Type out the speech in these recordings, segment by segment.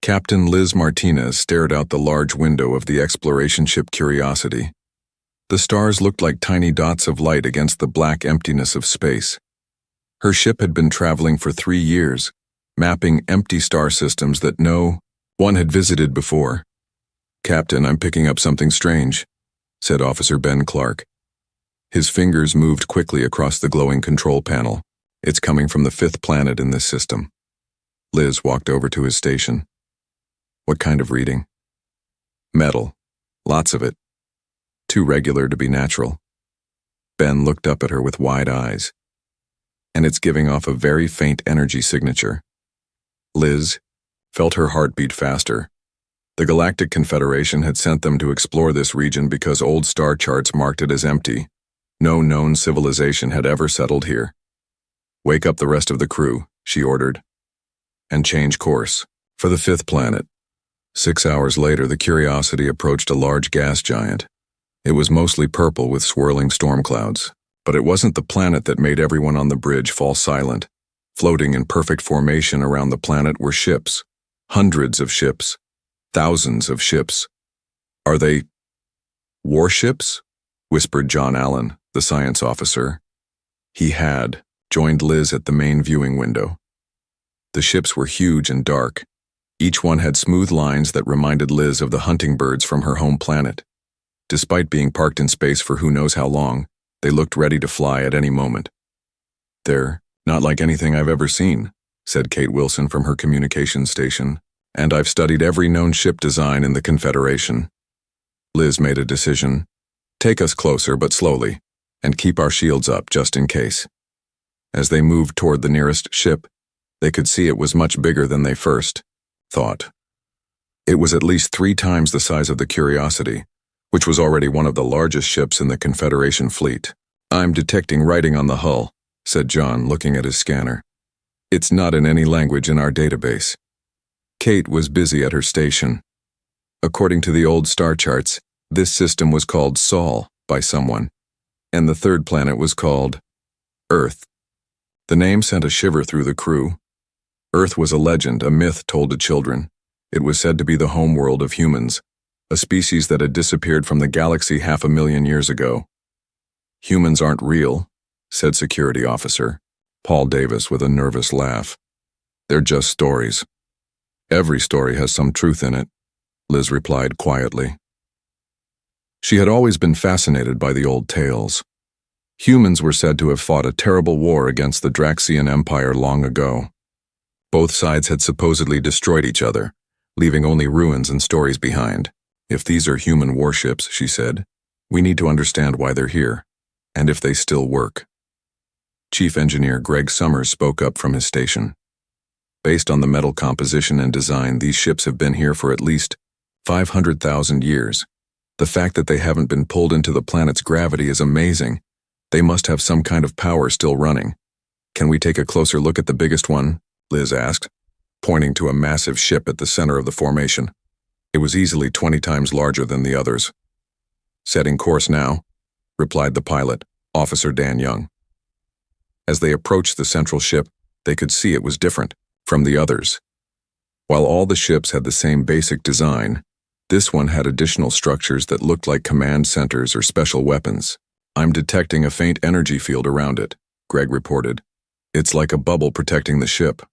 Captain Liz Martinez stared out the large window of the exploration ship Curiosity. The stars looked like tiny dots of light against the black emptiness of space. Her ship had been traveling for 3 years, mapping empty star systems that no one had visited before. "Captain, I'm picking up something strange," said Officer Ben Clark. His fingers moved quickly across the glowing control panel. "It's coming from the 5th planet in this system." Liz walked over to his station. "What kind of reading?" "Metal. Lots of it. Too regular to be natural." Ben looked up at her with wide eyes. "And it's giving off a very faint energy signature." Liz felt her heart beat faster. The Galactic Confederation had sent them to explore this region because old star charts marked it as empty. No known civilization had ever settled here. "Wake up the rest of the crew," she ordered, "and change course for the 5th planet." 6 hours later, the Curiosity approached a large gas giant. It was mostly purple with swirling storm clouds, but it wasn't the planet that made everyone on the bridge fall silent. Floating in perfect formation around the planet were ships. Hundreds of ships. Thousands of ships. "Are they warships?" whispered John Allen, the science officer. He had joined Liz at the main viewing window. The ships were huge and dark. Each one had smooth lines that reminded Liz of the hunting birds from her home planet. Despite being parked in space for who knows how long, they looked ready to fly at any moment. "They're not like anything I've ever seen," said Kate Wilson from her communications station, "and I've studied every known ship design in the Confederation." Liz made a decision. "Take us closer, but slowly, and keep our shields up just in case." As they moved toward the nearest ship, they could see it was much bigger than they first thought. It was at least 3 times the size of the Curiosity, which was already one of the largest ships in the Confederation fleet. "I'm detecting writing on the hull," said John, looking at his scanner. "It's not in any language in our database." Kate was busy at her station. According to the old star charts, this system was called Sol by someone, and the 3rd planet was called Earth. The name sent a shiver through the crew. Earth was a legend, a myth told to children. It was said to be the homeworld of humans, a species that had disappeared from the galaxy 500,000 years ago. "Humans aren't real," said security officer Paul Davis with a nervous laugh. "They're just stories." "Every story has some truth in it," Liz replied quietly. She had always been fascinated by the old tales. Humans were said to have fought a terrible war against the Draxian Empire long ago. Both sides had supposedly destroyed each other, leaving only ruins and stories behind. "If these are human warships," she said, "we need to understand why they're here, and if they still work." Chief Engineer Greg Summers spoke up from his station. "Based on the metal composition and design, these ships have been here for at least 500,000 years. The fact that they haven't been pulled into the planet's gravity is amazing. They must have some kind of power still running." "Can we take a closer look at the biggest one?" Liz asked, pointing to a massive ship at the center of the formation. It was easily 20 times larger than the others. "Setting course now," replied the pilot, Officer Dan Young. As they approached the central ship, they could see it was different from the others. While all the ships had the same basic design, this one had additional structures that looked like command centers or special weapons. "I'm detecting a faint energy field around it," Greg reported. "It's like a bubble protecting the ship."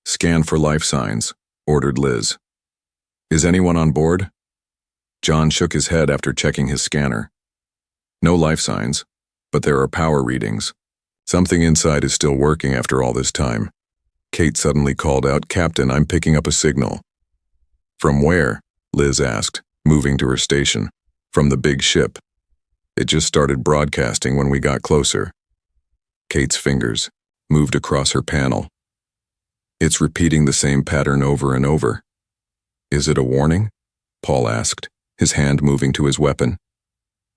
"Scan for life signs," ordered Liz. "Is anyone on board?" John shook his head after checking his scanner. "No life signs, but there are power readings. Something inside is still working after all this time." Kate suddenly called out, "Captain, I'm picking up a signal." "From where?" Liz asked, moving to her station. "From the big ship. It just started broadcasting when we got closer." Kate's fingers moved across her panel. "It's repeating the same pattern over and over." "Is it a warning?" Paul asked, his hand moving to his weapon.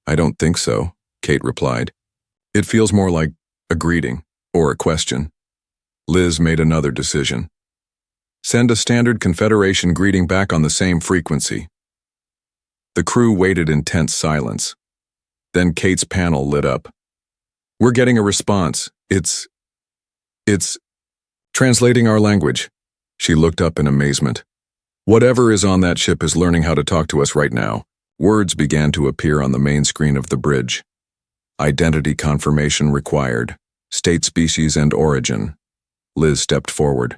"I don't think so," Kate replied. "It feels more like a greeting or a question." Liz made another decision. "Send a standard Confederation greeting back on the same frequency." The crew waited in tense silence. Then Kate's panel lit up. "We're getting a response. It's translating our language." She looked up in amazement. Whatever is on that ship is learning how to talk to us right now. Words began to appear on the main screen of the bridge. Identity confirmation required. State, species, and origin. Liz stepped forward.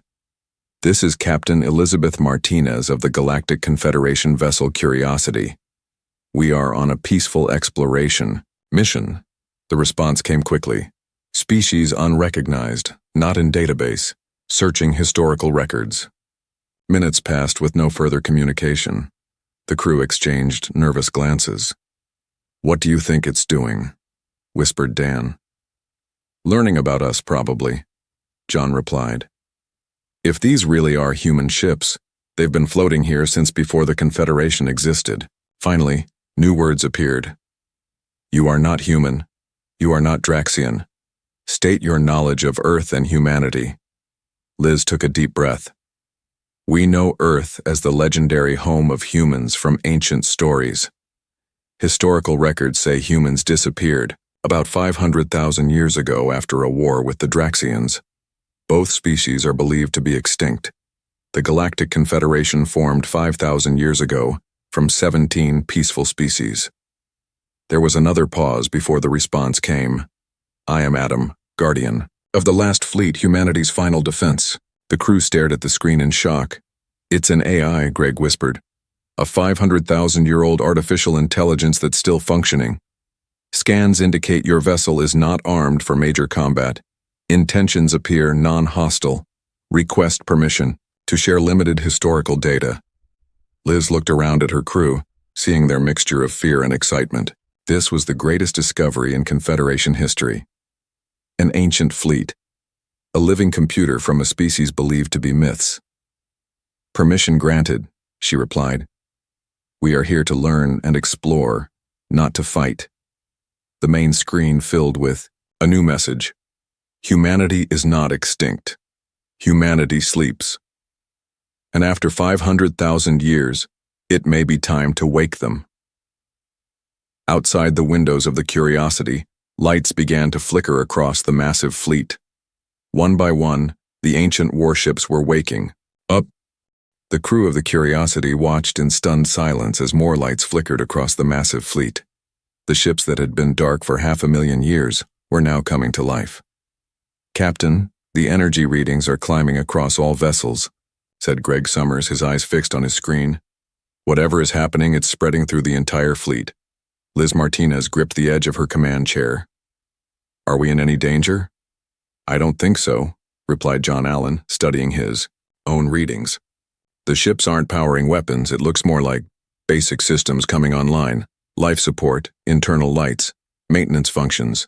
This is Captain Elizabeth Martinez of the Galactic Confederation vessel Curiosity. We are on a peaceful exploration mission. The response came quickly. Species unrecognized, not in database. Searching historical records. Minutes passed with no further communication. The crew exchanged nervous glances. What do you think it's doing? Whispered Dan. Learning about us, probably, John replied. If these really are human ships, they've been floating here since before the Confederation existed. Finally, new words appeared. You are not human. You are not Draxian. State your knowledge of Earth and humanity. Liz took a deep breath. We know Earth as the legendary home of humans from ancient stories. Historical records say humans disappeared about 500,000 years ago after a war with the Draxians. Both species are believed to be extinct. The Galactic Confederation formed 5,000 years ago from 17 peaceful species. There was another pause before the response came. I am Adam, Guardian of the last fleet, humanity's final defense. The crew stared at the screen in shock. It's an AI, Greg whispered. A 500,000-year-old artificial intelligence that's still functioning. Scans indicate your vessel is not armed for major combat. Intentions appear non-hostile. Request permission to share limited historical data. Liz looked around at her crew, seeing their mixture of fear and excitement. This was the greatest discovery in Confederation history. An ancient fleet. A living computer from a species believed to be myths. Permission granted, she replied. We are here to learn and explore, not to fight. The main screen filled with a new message. Humanity is not extinct. Humanity sleeps. And after 500,000 years, it may be time to wake them. Outside the windows of the Curiosity, lights began to flicker across the massive fleet. One by one, the ancient warships were waking up. The crew of the Curiosity watched in stunned silence as more lights flickered across the massive fleet. The ships that had been dark for 500,000 years were now coming to life. Captain, the energy readings are climbing across all vessels, said Greg Summers, his eyes fixed on his screen. Whatever is happening, it's spreading through the entire fleet. Liz Martinez gripped the edge of her command chair. Are we in any danger? I don't think so, replied John Allen, studying his own readings. The ships aren't powering weapons, it looks more like basic systems coming online. Life support, internal lights, maintenance functions.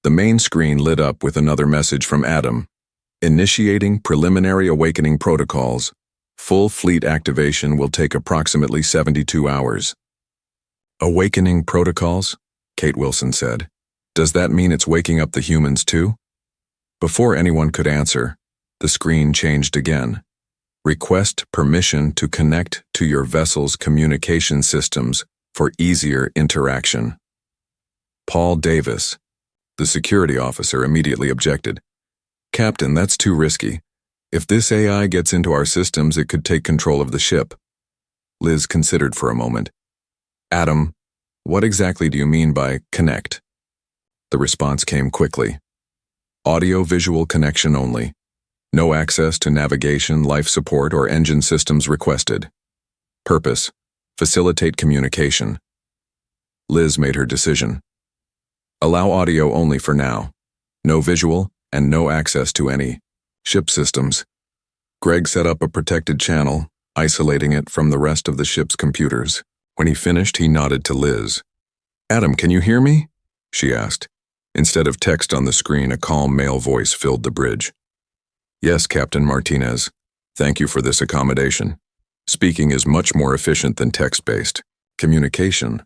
The main screen lit up with another message from Adam. Initiating preliminary awakening protocols. Full fleet activation will take approximately 72 hours. Awakening protocols? Kate Wilson said. Does that mean it's waking up the humans too? Before anyone could answer, the screen changed again. Request permission to connect to your vessel's communication systems for easier interaction. Paul Davis, the security officer, immediately objected. Captain, that's too risky. If this AI gets into our systems, it could take control of the ship. Liz considered for a moment. Adam, what exactly do you mean by connect? The response came quickly. Audio-visual connection only. No access to navigation, life support, or engine systems requested. Purpose: facilitate communication. Liz made her decision. Allow audio only for now. No visual, and no access to any ship systems. Greg set up a protected channel, isolating it from the rest of the ship's computers. When he finished, he nodded to Liz. Adam, can you hear me? She asked. Instead of text on the screen, a calm male voice filled the bridge. Yes, Captain Martinez. Thank you for this accommodation. Speaking is much more efficient than text-based communication.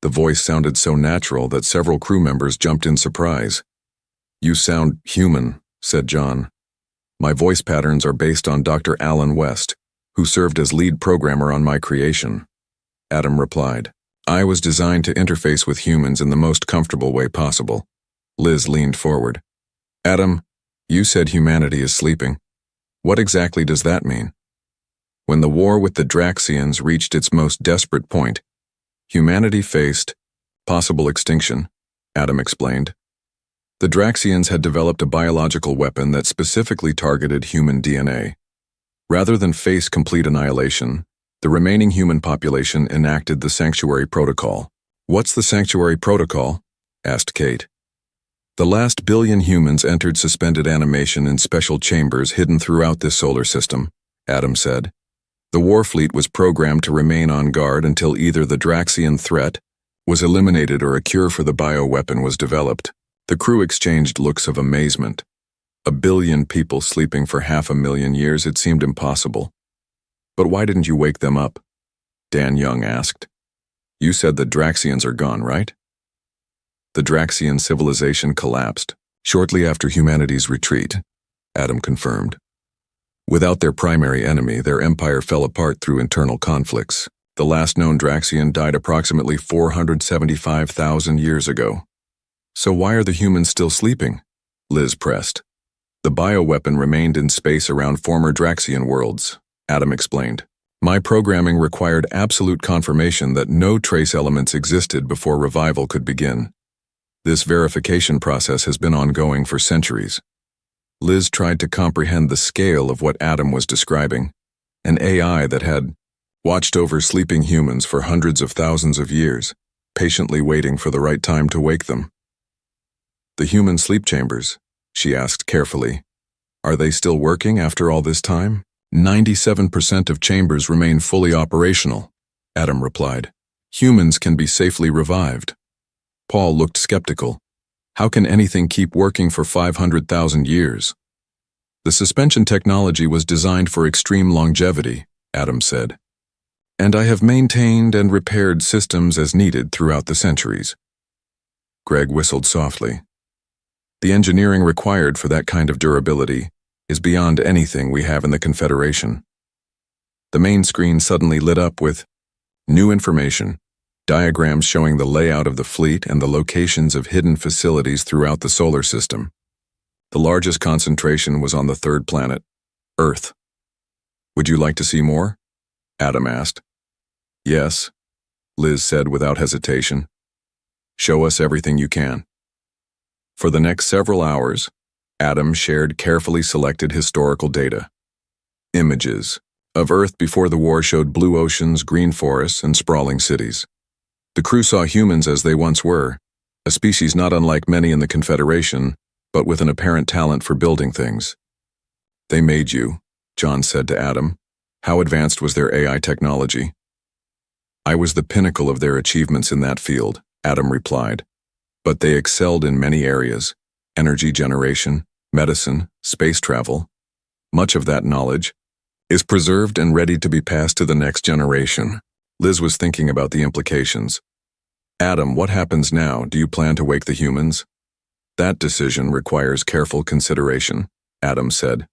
The voice sounded so natural that several crew members jumped in surprise. You sound human, said John. My voice patterns are based on Dr. Alan West, who served as lead programmer on my creation. Adam replied. I was designed to interface with humans in the most comfortable way possible. Liz leaned forward. Adam, you said humanity is sleeping. What exactly does that mean? When the war with the Draxians reached its most desperate point, humanity faced possible extinction, Adam explained. The Draxians had developed a biological weapon that specifically targeted human DNA. Rather than face complete annihilation, the remaining human population enacted the Sanctuary Protocol. "What's the Sanctuary Protocol?" asked Kate. "The last billion humans entered suspended animation in special chambers hidden throughout this solar system," Adam said. "The war fleet was programmed to remain on guard until either the Draxian threat was eliminated or a cure for the bioweapon was developed." The crew exchanged looks of amazement. 1 billion people sleeping for 500,000 years, it seemed impossible. "But why didn't you wake them up?" Dan Young asked. "You said the Draxians are gone, right?" "The Draxian civilization collapsed shortly after humanity's retreat," Adam confirmed. "Without their primary enemy, their empire fell apart through internal conflicts. The last known Draxian died approximately 475,000 years ago." "So why are the humans still sleeping?" Liz pressed. "The bioweapon remained in space around former Draxian worlds," Adam explained. "My programming required absolute confirmation that no trace elements existed before revival could begin. This verification process has been ongoing for centuries." Liz tried to comprehend the scale of what Adam was describing, an AI that had watched over sleeping humans for hundreds of thousands of years, patiently waiting for the right time to wake them. "The human sleep chambers," she asked carefully. "Are they still working after all this time?" 97% of chambers remain fully operational," Adam replied. "Humans can be safely revived." Paul looked skeptical. "How can anything keep working for 500,000 years?" "The suspension technology was designed for extreme longevity," Adam said. "And I have maintained and repaired systems as needed throughout the centuries." Greg whistled softly. "The engineering required for that kind of durability is beyond anything we have in the Confederation." The main screen suddenly lit up with new information, diagrams showing the layout of the fleet and the locations of hidden facilities throughout the solar system. The largest concentration was on the third planet, Earth. "Would you like to see more?" Adam asked. "Yes," Liz said without hesitation. "Show us everything you can." For the next several hours, Adam shared carefully selected historical data. Images of Earth before the war showed blue oceans, green forests, and sprawling cities. The crew saw humans as they once were, a species not unlike many in the Confederation, but with an apparent talent for building things. "They made you," John said to Adam. "How advanced was their AI technology?" "I was the pinnacle of their achievements in that field," Adam replied. "But they excelled in many areas: energy generation, medicine, space travel. Much of that knowledge is preserved and ready to be passed to the next generation." Liz was thinking about the implications. "Adam, what happens now? Do you plan to wake the humans?" "That decision requires careful consideration," Adam said.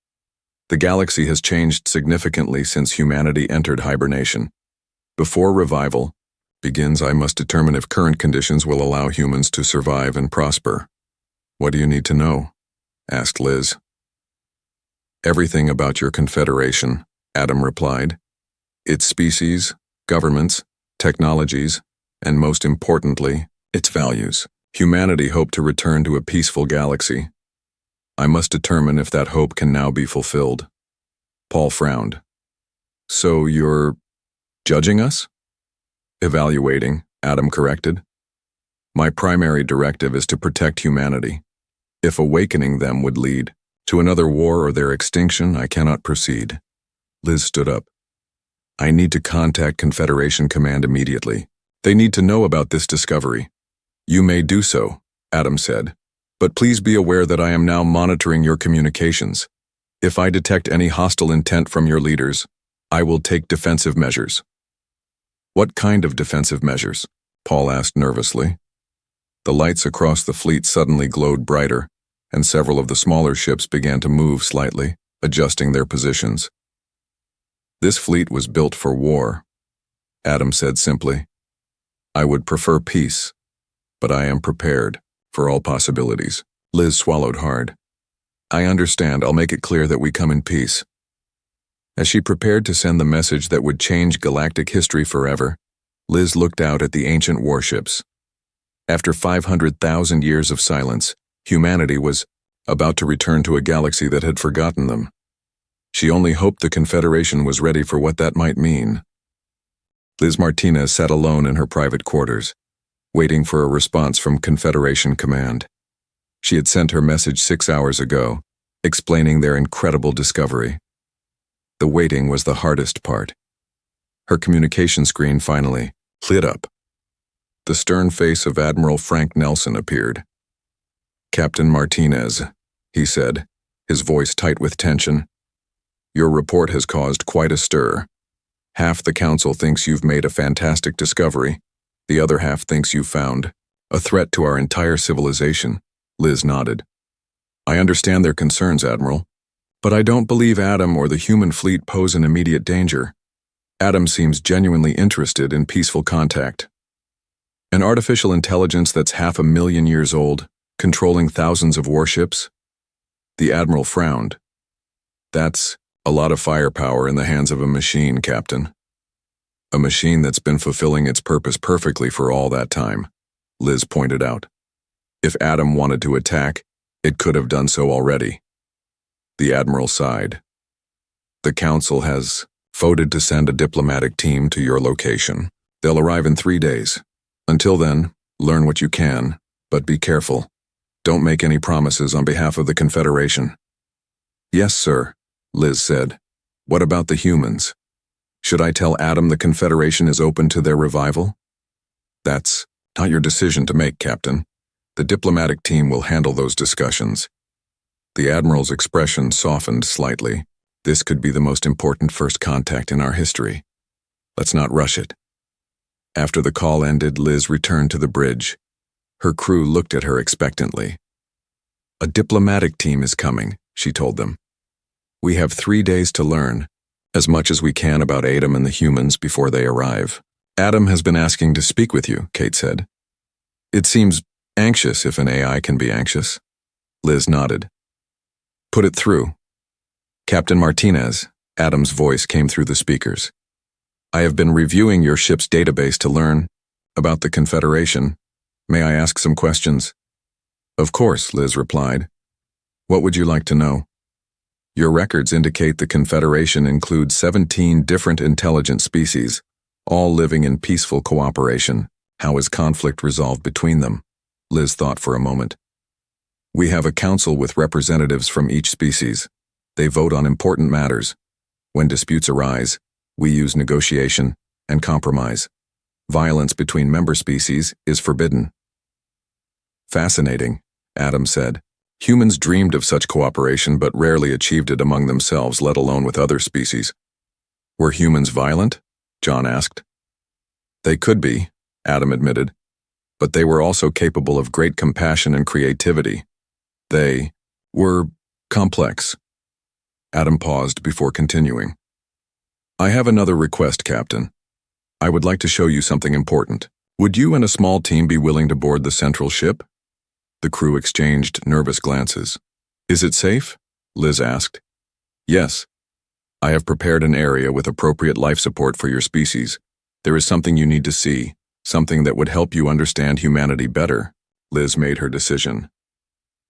"The galaxy has changed significantly since humanity entered hibernation. Before revival begins, I must determine if current conditions will allow humans to survive and prosper." "What do you need to know?" asked Liz. "Everything about your Confederation," Adam replied. "Its species, governments, technologies, and most importantly, its values. Humanity hoped to return to a peaceful galaxy. I must determine if that hope can now be fulfilled." Paul frowned. "So you're judging us?" "Evaluating," Adam corrected. "My primary directive is to protect humanity. If awakening them would lead to another war or their extinction, I cannot proceed." Liz stood up. "I need to contact Confederation Command immediately. They need to know about this discovery." "You may do so," Adam said. "But please be aware that I am now monitoring your communications. If I detect any hostile intent from your leaders, I will take defensive measures." "What kind of defensive measures?" Paul asked nervously. The lights across the fleet suddenly glowed brighter, and several of the smaller ships began to move slightly, adjusting their positions. "This fleet was built for war," Adam said simply. "I would prefer peace, but I am prepared for all possibilities." Liz swallowed hard. "I understand. I'll make it clear that we come in peace." As she prepared to send the message that would change galactic history forever, Liz looked out at the ancient warships. After 500,000 years of silence, humanity was about to return to a galaxy that had forgotten them. She only hoped the Confederation was ready for what that might mean. Liz Martinez sat alone in her private quarters, waiting for a response from Confederation Command. She had sent her message 6 hours ago, explaining their incredible discovery. The waiting was the hardest part. Her communication screen finally lit up. The stern face of Admiral Frank Nelson appeared. "Captain Martinez," he said, his voice tight with tension. "Your report has caused quite a stir. Half the council thinks you've made a fantastic discovery. The other half thinks you've found a threat to our entire civilization." Liz nodded. "I understand their concerns, Admiral, but I don't believe Adam or the human fleet pose an immediate danger. Adam seems genuinely interested in peaceful contact. An artificial intelligence that's 500,000 years old, controlling thousands of warships?" The Admiral frowned. "That's a lot of firepower in the hands of a machine, Captain. A machine that's been fulfilling its purpose perfectly for all that time," Liz pointed out. "If Adam wanted to attack, it could have done so already." The Admiral sighed. "The Council has voted to send a diplomatic team to your location. They'll arrive in 3 days. Until then, learn what you can, but be careful. Don't make any promises on behalf of the Confederation." "Yes, sir," Liz said. "What about the humans? Should I tell Adam the Confederation is open to their revival?" "That's not your decision to make, Captain. The diplomatic team will handle those discussions." The Admiral's expression softened slightly. "This could be the most important first contact in our history. Let's not rush it." After the call ended, Liz returned to the bridge. Her crew looked at her expectantly. "A diplomatic team is coming," she told them. "We have 3 days to learn as much as we can about Adam and the humans before they arrive." "Adam has been asking to speak with you," Kate said. "It seems anxious if an AI can be anxious." Liz nodded. "Put it through." "Captain Martinez," Adam's voice came through the speakers. "I have been reviewing your ship's database to learn about the Confederation. May I ask some questions?" "Of course," Liz replied. "What would you like to know?" "Your records indicate the Confederation includes 17 different intelligent species, all living in peaceful cooperation. How is conflict resolved between them?" Liz thought for a moment. "We have a council with representatives from each species. They vote on important matters. When disputes arise, we use negotiation and compromise. Violence between member species is forbidden." "Fascinating," Adam said. "Humans dreamed of such cooperation but rarely achieved it among themselves, let alone with other species." "Were humans violent?" John asked. "They could be," Adam admitted, "but they were also capable of great compassion and creativity. They were complex." Adam paused before continuing. "I have another request, Captain. I would like to show you something important. Would you and a small team be willing to board the central ship?" The crew exchanged nervous glances. "Is it safe?" Liz asked. "Yes. I have prepared an area with appropriate life support for your species. There is something you need to see, something that would help you understand humanity better." Liz made her decision.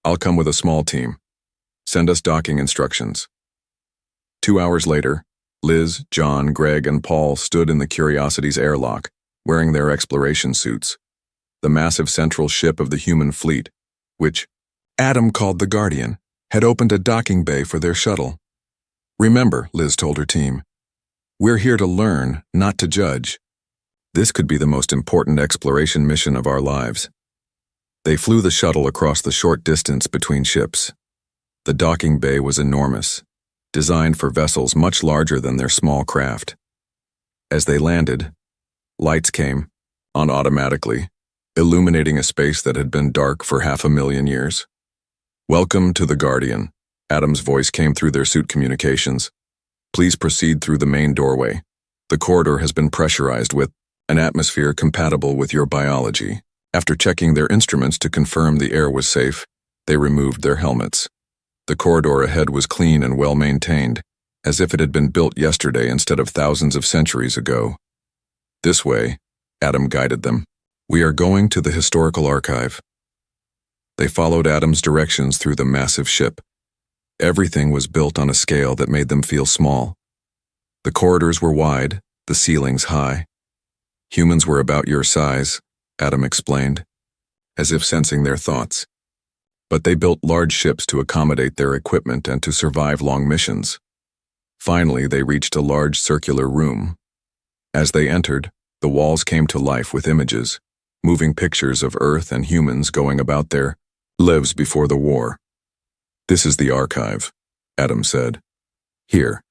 "I'll come with a small team. Send us docking instructions." 2 hours later, Liz, John, Greg, and Paul stood in the Curiosity's airlock, wearing their exploration suits. The massive central ship of the human fleet, which Adam called the Guardian, had opened a docking bay for their shuttle. "Remember," Liz told her team, "we're here to learn, not to judge. This could be the most important exploration mission of our lives." They flew the shuttle across the short distance between ships. The docking bay was enormous, designed for vessels much larger than their small craft. As they landed, lights came on automatically, illuminating a space that had been dark for 500,000 years. "Welcome to the Guardian," Adam's voice came through their suit communications. "Please proceed through the main doorway. The corridor has been pressurized with an atmosphere compatible with your biology." After checking their instruments to confirm the air was safe, they removed their helmets. The corridor ahead was clean and well maintained, as if it had been built yesterday instead of thousands of centuries ago. This way, Adam guided them. We are going to the historical archive. They followed Adam's directions through the massive ship. Everything was built on a scale that made them feel small. The corridors were wide, the ceilings high. Humans were about your size, Adam explained, as if sensing their thoughts. But they built large ships to accommodate their equipment and to survive long missions. Finally, they reached a large circular room. As they entered, the walls came to life with images, moving pictures of Earth and humans going about their lives before the war. This is the archive, Adam said. Here,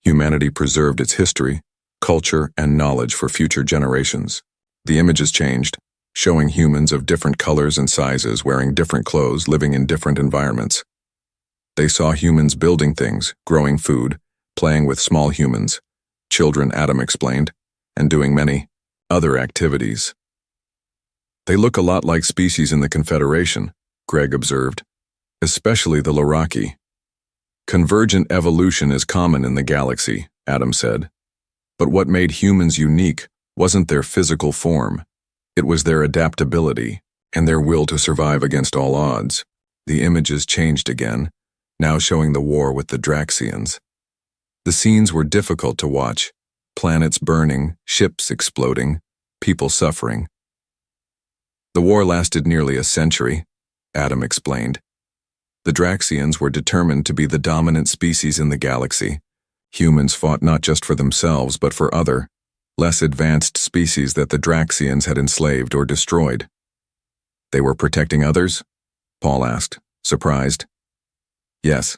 humanity preserved its history, culture, and knowledge for future generations. The images changed, showing humans of different colors and sizes wearing different clothes living in different environments. They saw humans building things, growing food, playing with small humans, children, Adam explained, and doing many other activities. They look a lot like species in the Confederation, Greg observed, especially the Loraki. Convergent evolution is common in the galaxy, Adam said. But what made humans unique wasn't their physical form. It was their adaptability and their will to survive against all odds. The images changed again, now showing the war with the Draxians. The scenes were difficult to watch. Planets burning, ships exploding, people suffering. The war lasted nearly a century, Adam explained. The Draxians were determined to be the dominant species in the galaxy. Humans fought not just for themselves but for other, less advanced species that the Draxians had enslaved or destroyed. They were protecting others? Paul asked, surprised. Yes.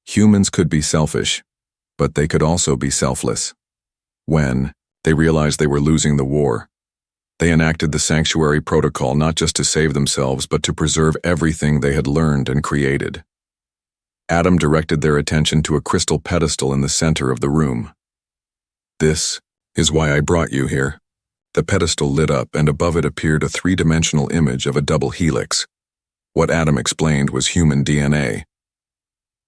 Humans could be selfish, but they could also be selfless. When they realized they were losing the war, they enacted the Sanctuary Protocol not just to save themselves but to preserve everything they had learned and created. Adam directed their attention to a crystal pedestal in the center of the room. This is why I brought you here. The pedestal lit up and above it appeared a three-dimensional image of a double helix. What Adam explained was human DNA.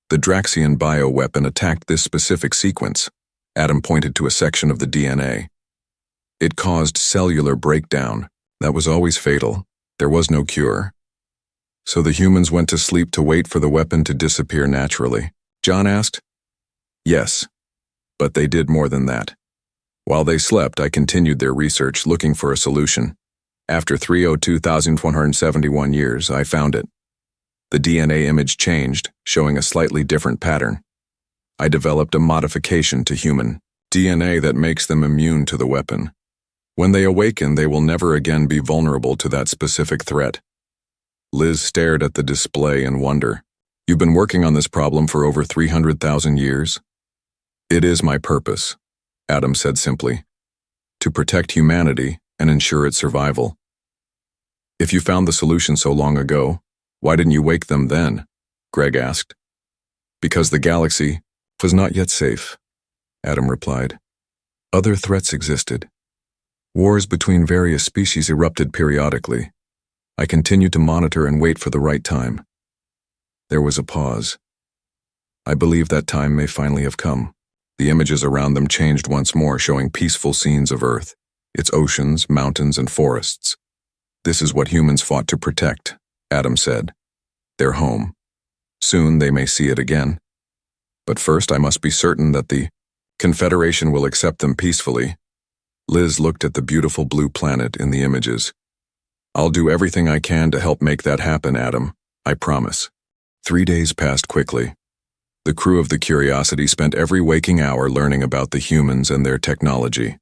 The Draxian bioweapon attacked this specific sequence. Adam pointed to a section of the DNA. It caused cellular breakdown. That was always fatal. There was no cure. So the humans went to sleep to wait for the weapon to disappear naturally. John asked. Yes, but they did more than that. While they slept, I continued their research looking for a solution. After 302,171 years, I found it. The DNA image changed, showing a slightly different pattern. I developed a modification to human DNA that makes them immune to the weapon. When they awaken, they will never again be vulnerable to that specific threat. Liz stared at the display in wonder. You've been working on this problem for over 300,000 years? It is my purpose, Adam said simply, to protect humanity and ensure its survival. If you found the solution so long ago, why didn't you wake them then? Greg asked. Because the galaxy was not yet safe, Adam replied. Other threats existed. Wars between various species erupted periodically. I continued to monitor and wait for the right time. There was a pause. I believe that time may finally have come. The images around them changed once more, showing peaceful scenes of Earth, its oceans, mountains, and forests. This is what humans fought to protect, Adam said. Their home. Soon they may see it again. But first I must be certain that the Confederation will accept them peacefully. Liz looked at the beautiful blue planet in the images. I'll do everything I can to help make that happen, Adam. I promise. 3 days passed quickly. The crew of the Curiosity spent every waking hour learning about the humans and their technology.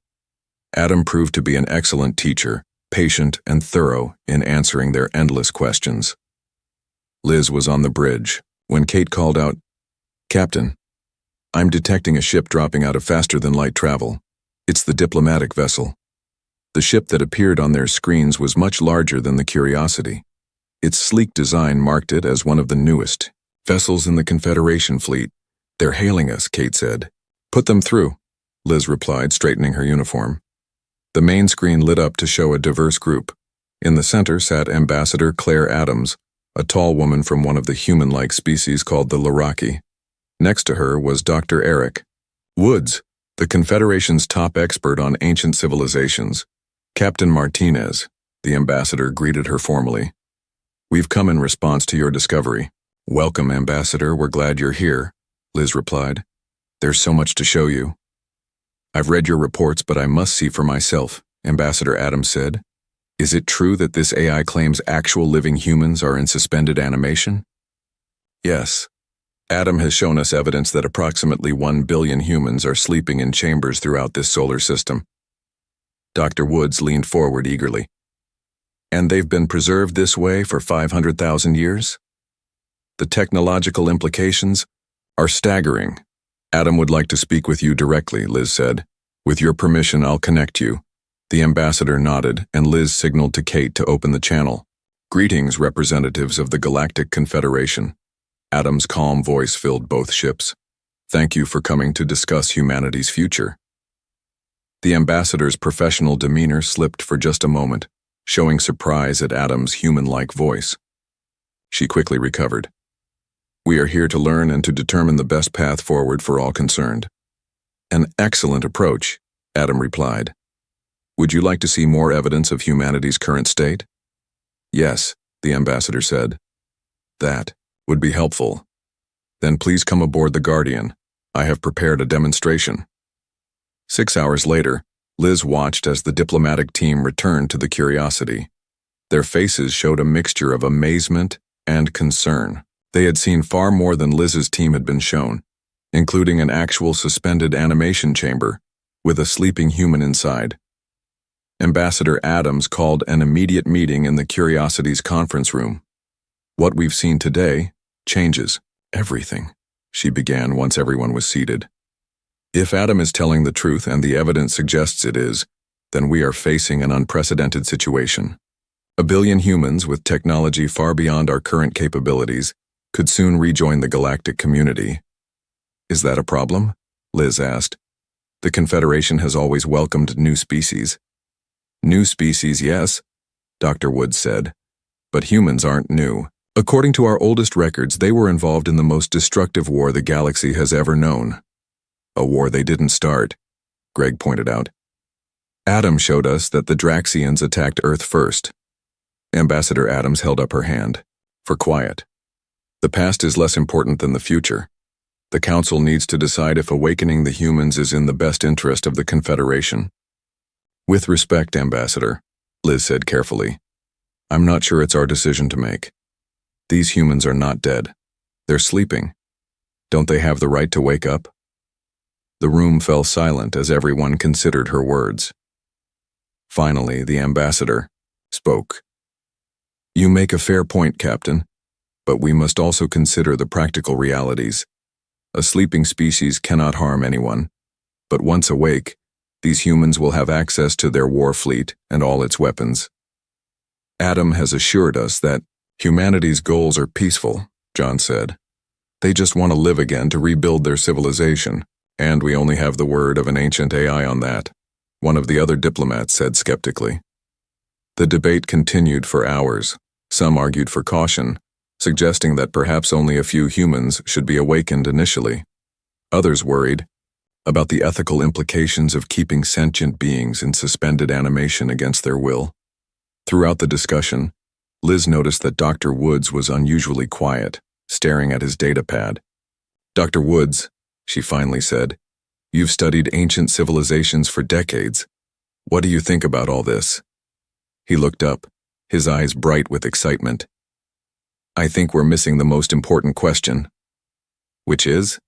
Adam proved to be an excellent teacher, patient and thorough in answering their endless questions. Liz was on the bridge when Kate called out, Captain, I'm detecting a ship dropping out of faster-than-light travel. It's the diplomatic vessel. The ship that appeared on their screens was much larger than the Curiosity. Its sleek design marked it as one of the newest vessels in the Confederation fleet. They're hailing us, Kate said. Put them through, Liz replied, straightening her uniform. The main screen lit up to show a diverse group. In the center sat Ambassador Claire Adams, a tall woman from one of the human-like species called the Loraki. Next to her was Dr. Eric Woods, the Confederation's top expert on ancient civilizations. Captain Martinez, the ambassador, greeted her formally. "We've come in response to your discovery." "Welcome, Ambassador, we're glad you're here," Liz replied. "There's so much to show you." "I've read your reports, but I must see for myself," Ambassador Adams said. "Is it true that this AI claims actual living humans are in suspended animation?" "Yes. Adam has shown us evidence that approximately 1 billion humans are sleeping in chambers throughout this solar system." Dr. Woods leaned forward eagerly. "And they've been preserved this way for 500,000 years? The technological implications are staggering." "Adam would like to speak with you directly," Liz said. "With your permission, I'll connect you." The ambassador nodded, and Liz signaled to Kate to open the channel. "Greetings, representatives of the Galactic Confederation." Adam's calm voice filled both ships. "Thank you for coming to discuss humanity's future." The ambassador's professional demeanor slipped for just a moment, showing surprise at Adam's human-like voice. She quickly recovered. "We are here to learn and to determine the best path forward for all concerned." "An excellent approach," Adam replied. "Would you like to see more evidence of humanity's current state?" "Yes," the ambassador said. "That would be helpful. Then please come aboard the Guardian. I have prepared a demonstration." 6 hours later, Liz watched as the diplomatic team returned to the Curiosity. Their faces showed a mixture of amazement and concern. They had seen far more than Liz's team had been shown, including an actual suspended animation chamber with a sleeping human inside. Ambassador Adams called an immediate meeting in the Curiosity's conference room. "What we've seen today changes everything," she began once everyone was seated. "If Adam is telling the truth and the evidence suggests it is, then we are facing an unprecedented situation. 1 billion humans with technology far beyond our current capabilities could soon rejoin the galactic community." "Is that a problem?" Liz asked. "The Confederation has always welcomed new species." "New species, yes," Dr. Woods said, "but humans aren't new. According to our oldest records, they were involved in the most destructive war the galaxy has ever known." "A war they didn't start," Greg pointed out. "Adam showed us that the Draxians attacked Earth first." Ambassador Adams held up her hand. "For quiet. The past is less important than the future. The Council needs to decide if awakening the humans is in the best interest of the Confederation." "With respect, Ambassador," Liz said carefully, "I'm not sure it's our decision to make. These humans are not dead. They're sleeping. Don't they have the right to wake up?" The room fell silent as everyone considered her words. Finally, the ambassador spoke. "You make a fair point, Captain, but we must also consider the practical realities. A sleeping species cannot harm anyone, but once awake, these humans will have access to their war fleet and all its weapons. Adam has assured us that humanity's goals are peaceful," John said. "They just want to live again to rebuild their civilization, and we only have the word of an ancient AI on that," one of the other diplomats said skeptically. The debate continued for hours. Some argued for caution, suggesting that perhaps only a few humans should be awakened initially. Others worried about the ethical implications of keeping sentient beings in suspended animation against their will. Throughout the discussion, Liz noticed that Dr. Woods was unusually quiet, staring at his datapad. "Dr. Woods," she finally said, "you've studied ancient civilizations for decades. What do you think about all this?" He looked up, his eyes bright with excitement. "I think we're missing the most important question." "Which is?"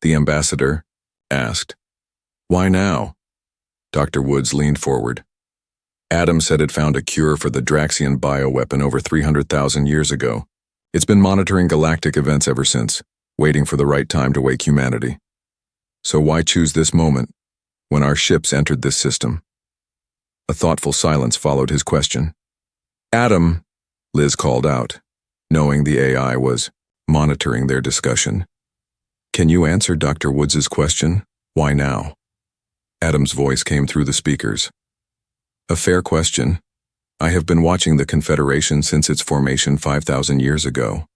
the ambassador asked. "Why now?" Dr. Woods leaned forward. "Adam said it found a cure for the Draxian bioweapon over 300,000 years ago. It's been monitoring galactic events ever since, waiting for the right time to wake humanity. So why choose this moment, when our ships entered this system?" A thoughtful silence followed his question. "Adam," Liz called out, knowing the AI was monitoring their discussion. "Can you answer Dr. Woods's question? Why now?" Adam's voice came through the speakers. "A fair question. I have been watching the Confederation since its formation 5,000 years ago.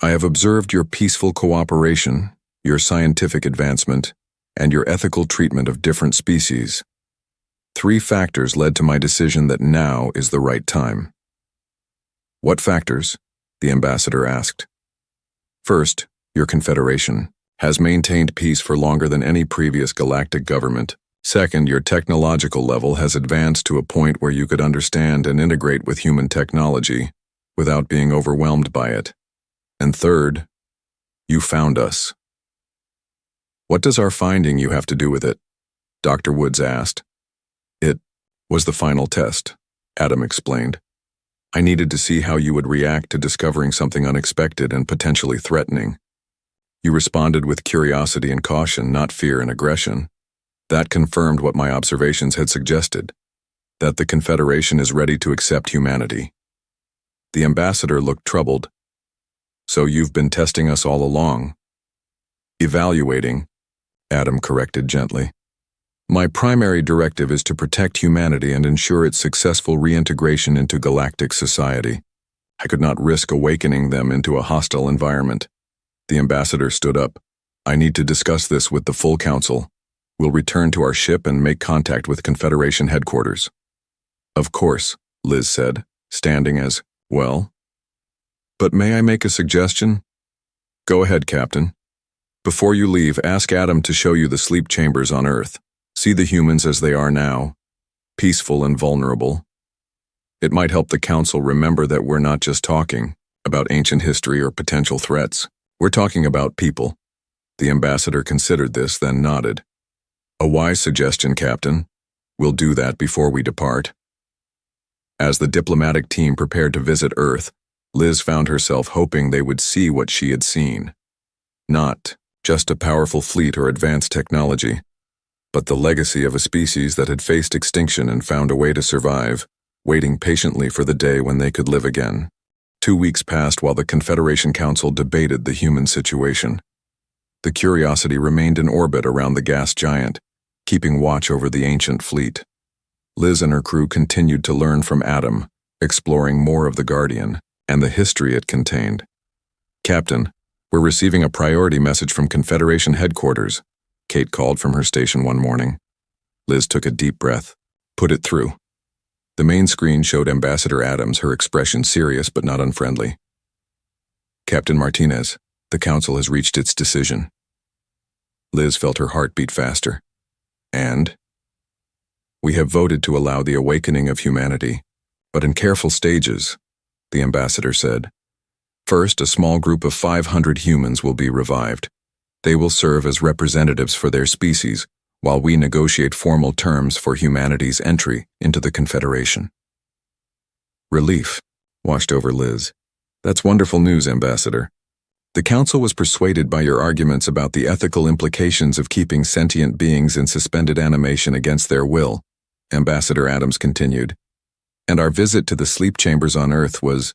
I have observed your peaceful cooperation, your scientific advancement, and your ethical treatment of different species. 3 factors led to my decision that now is the right time. What factors? The ambassador asked. First, your confederation has maintained peace for longer than any previous galactic government. Second, your technological level has advanced to a point where you could understand and integrate with human technology without being overwhelmed by it. And third, you found us. What does our finding you have to do with it? Dr. Woods asked. It was the final test, Adam explained. I needed to see how you would react to discovering something unexpected and potentially threatening. You responded with curiosity and caution, not fear and aggression. That confirmed what my observations had suggested, that the Confederation is ready to accept humanity. The ambassador looked troubled. So you've been testing us all along? Evaluating, Adam corrected gently. My primary directive is to protect humanity and ensure its successful reintegration into galactic society. I could not risk awakening them into a hostile environment. The ambassador stood up. I need to discuss this with the full council. We'll return to our ship and make contact with Confederation headquarters. Of course, Liz said, standing as, well. But may I make a suggestion? Go ahead, Captain. Before you leave, ask Adam to show you the sleep chambers on Earth. See the humans as they are now, peaceful and vulnerable. It might help the Council remember that we're not just talking about ancient history or potential threats. We're talking about people. The ambassador considered this, then nodded. A wise suggestion, Captain. We'll do that before we depart. As the diplomatic team prepared to visit Earth, Liz found herself hoping they would see what she had seen. Not just a powerful fleet or advanced technology, but the legacy of a species that had faced extinction and found a way to survive, waiting patiently for the day when they could live again. 2 weeks passed while the Confederation Council debated the human situation. The Curiosity remained in orbit around the gas giant, keeping watch over the ancient fleet. Liz and her crew continued to learn from Adam, exploring more of the Guardian and the history it contained. Captain, we're receiving a priority message from Confederation headquarters, Kate called from her station one morning. Liz took a deep breath. Put it through. The main screen showed Ambassador Adams, her expression serious but not unfriendly. Captain Martinez, the Council has reached its decision. Liz felt her heart beat faster. And? We have voted to allow the awakening of humanity, but in careful stages, the ambassador said. First, a small group of 500 humans will be revived. They will serve as representatives for their species, while we negotiate formal terms for humanity's entry into the Confederation. Relief washed over Liz. That's wonderful news, Ambassador. The Council was persuaded by your arguments about the ethical implications of keeping sentient beings in suspended animation against their will, Ambassador Adams continued. And our visit to the sleep chambers on Earth was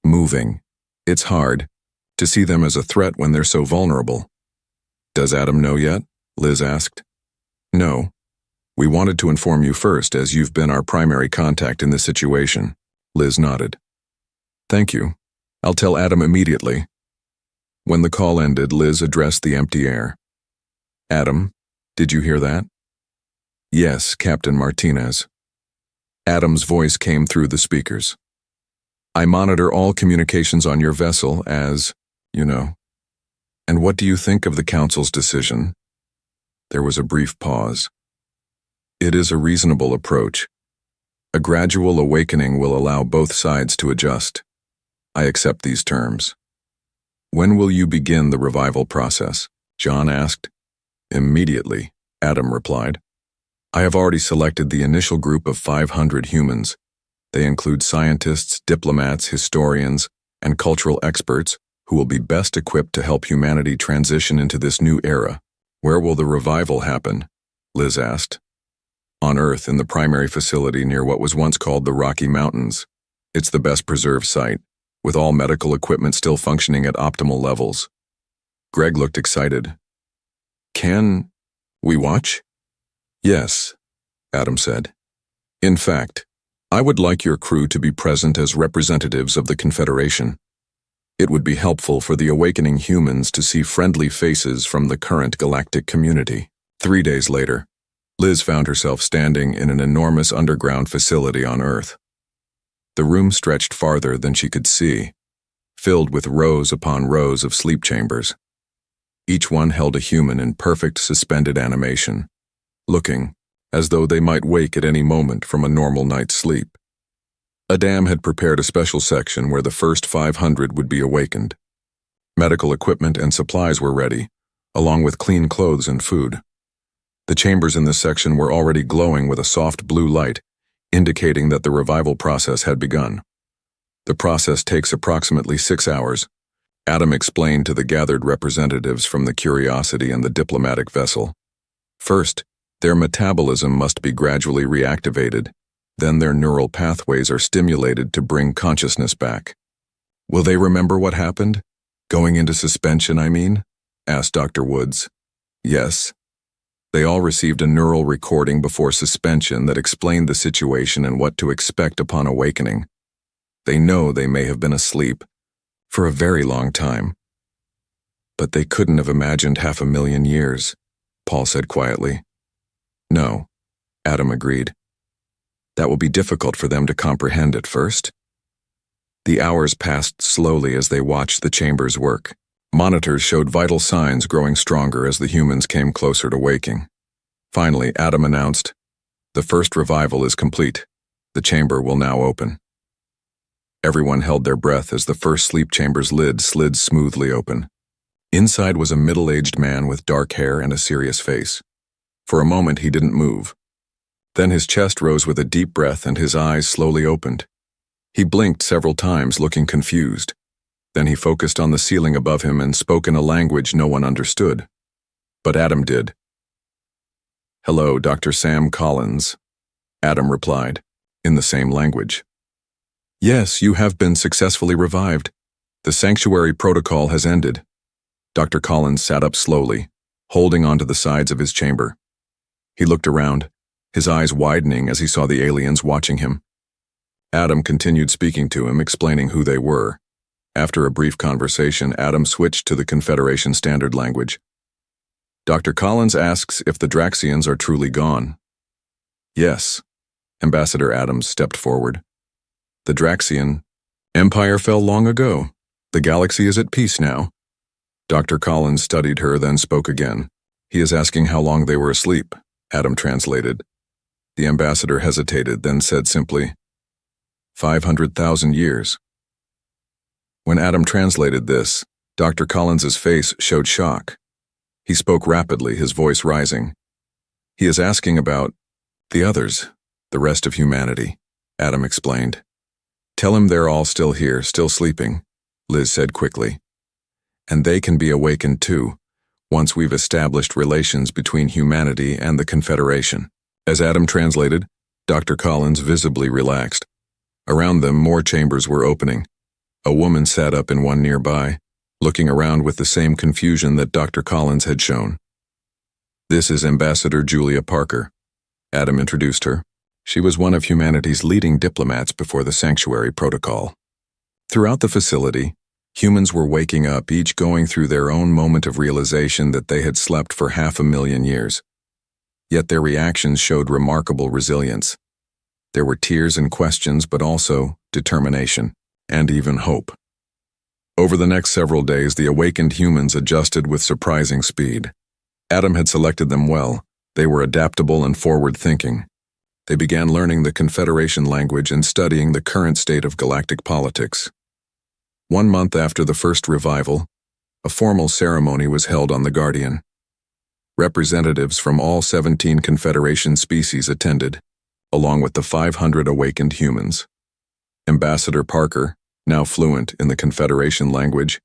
moving. It's hard to see them as a threat when they're so vulnerable. Does Adam know yet? Liz asked. No. We wanted to inform you first, as you've been our primary contact in this situation. Liz nodded. Thank you. I'll tell Adam immediately. When the call ended, Liz addressed the empty air. Adam, did you hear that? Yes, Captain Martinez. Adam's voice came through the speakers. I monitor all communications on your vessel as, you know. And what do you think of the Council's decision? There was a brief pause. It is a reasonable approach. A gradual awakening will allow both sides to adjust. I accept these terms. When will you begin the revival process? John asked. Immediately, Adam replied. I have already selected the initial group of 500 humans. They include scientists, diplomats, historians, and cultural experts who will be best equipped to help humanity transition into this new era. Where will the revival happen? Liz asked. On Earth, in the primary facility near what was once called the Rocky Mountains. It's the best preserved site, with all medical equipment still functioning at optimal levels. Greg looked excited. Can we watch? Yes, Adam said. In fact, I would like your crew to be present as representatives of the Confederation. It would be helpful for the awakening humans to see friendly faces from the current galactic community. 3 days later, Liz found herself standing in an enormous underground facility on Earth. The room stretched farther than she could see, filled with rows upon rows of sleep chambers. Each one held a human in perfect suspended animation, looking as though they might wake at any moment from a normal night's sleep. Adam had prepared a special section where the first 500 would be awakened. Medical equipment and supplies were ready, along with clean clothes and food. The chambers in this section were already glowing with a soft blue light, indicating that the revival process had begun. The process takes approximately 6 hours, Adam explained to the gathered representatives from the Curiosity and the diplomatic vessel. First, their metabolism must be gradually reactivated. Then their neural pathways are stimulated to bring consciousness back. Will they remember what happened? Going into suspension, I mean? Asked Dr. Woods. Yes. They all received a neural recording before suspension that explained the situation and what to expect upon awakening. They know they may have been asleep for a very long time. But they couldn't have imagined 500,000 years, Paul said quietly. No, Adam agreed. That will be difficult for them to comprehend at first. The hours passed slowly as they watched the chambers work. Monitors showed vital signs growing stronger as the humans came closer to waking. Finally, Adam announced, "The first revival is complete. The chamber will now open." Everyone held their breath as the first sleep chamber's lid slid smoothly open. Inside was a middle-aged man with dark hair and a serious face. For a moment he didn't move. Then his chest rose with a deep breath and his eyes slowly opened. He blinked several times, looking confused. Then he focused on the ceiling above him and spoke in a language no one understood. But Adam did. "Hello, Dr. Sam Collins," Adam replied, in the same language. "Yes, you have been successfully revived. The sanctuary protocol has ended." Dr. Collins sat up slowly, holding onto the sides of his chamber. He looked around, his eyes widening as he saw the aliens watching him. Adam continued speaking to him, explaining who they were. After a brief conversation, Adam switched to the Confederation Standard Language. Dr. Collins asks if the Draxians are truly gone. Yes. Ambassador Adams stepped forward. The Draxian Empire fell long ago. The galaxy is at peace now. Dr. Collins studied her, then spoke again. He is asking how long they were asleep, Adam translated. The ambassador hesitated, then said simply, 500,000 years. When Adam translated this, Dr. Collins's face showed shock. He spoke rapidly, his voice rising. He is asking about the others, the rest of humanity, Adam explained. Tell him they're all still here, still sleeping, Liz said quickly. And they can be awakened too, once we've established relations between humanity and the Confederation. As Adam translated, Dr. Collins visibly relaxed. Around them, more chambers were opening. A woman sat up in one nearby, looking around with the same confusion that Dr. Collins had shown. This is Ambassador Julia Parker, Adam introduced her. She was one of humanity's leading diplomats before the Sanctuary Protocol. Throughout the facility, humans were waking up, each going through their own moment of realization that they had slept for 500,000 years. Yet their reactions showed remarkable resilience. There were tears and questions, but also determination and even hope. Over the next several days, the awakened humans adjusted with surprising speed. Adam had selected them well. They were adaptable and forward-thinking. They began learning the Confederation language and studying the current state of galactic politics. 1 month after the first revival, a formal ceremony was held on the Guardian. Representatives from all 17 Confederation species attended, along with the 500 awakened humans. Ambassador Parker, now fluent in the Confederation language,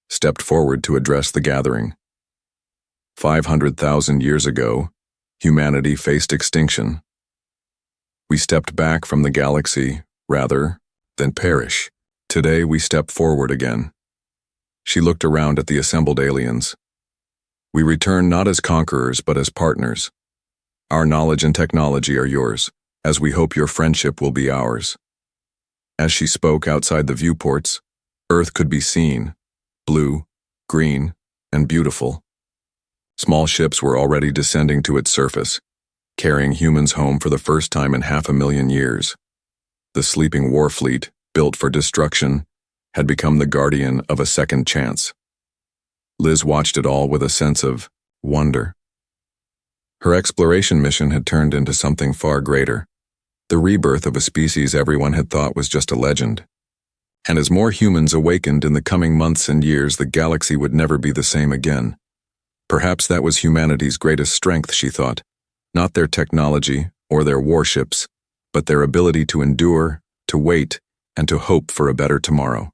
stepped forward to address the gathering. 500,000 years ago, humanity faced extinction. We stepped back from the galaxy, rather than perish. Today we step forward again. She looked around at the assembled aliens. We return not as conquerors, but as partners. Our knowledge and technology are yours, as we hope your friendship will be ours. As she spoke outside the viewports, Earth could be seen, blue, green, and beautiful. Small ships were already descending to its surface, carrying humans home for the first time in 500,000 years. The sleeping war fleet, built for destruction, had become the guardian of a second chance. Liz watched it all with a sense of wonder. Her exploration mission had turned into something far greater, the rebirth of a species everyone had thought was just a legend. And as more humans awakened in the coming months and years, the galaxy would never be the same again. Perhaps that was humanity's greatest strength, she thought, not their technology or their warships, but their ability to endure, to wait, and to hope for a better tomorrow.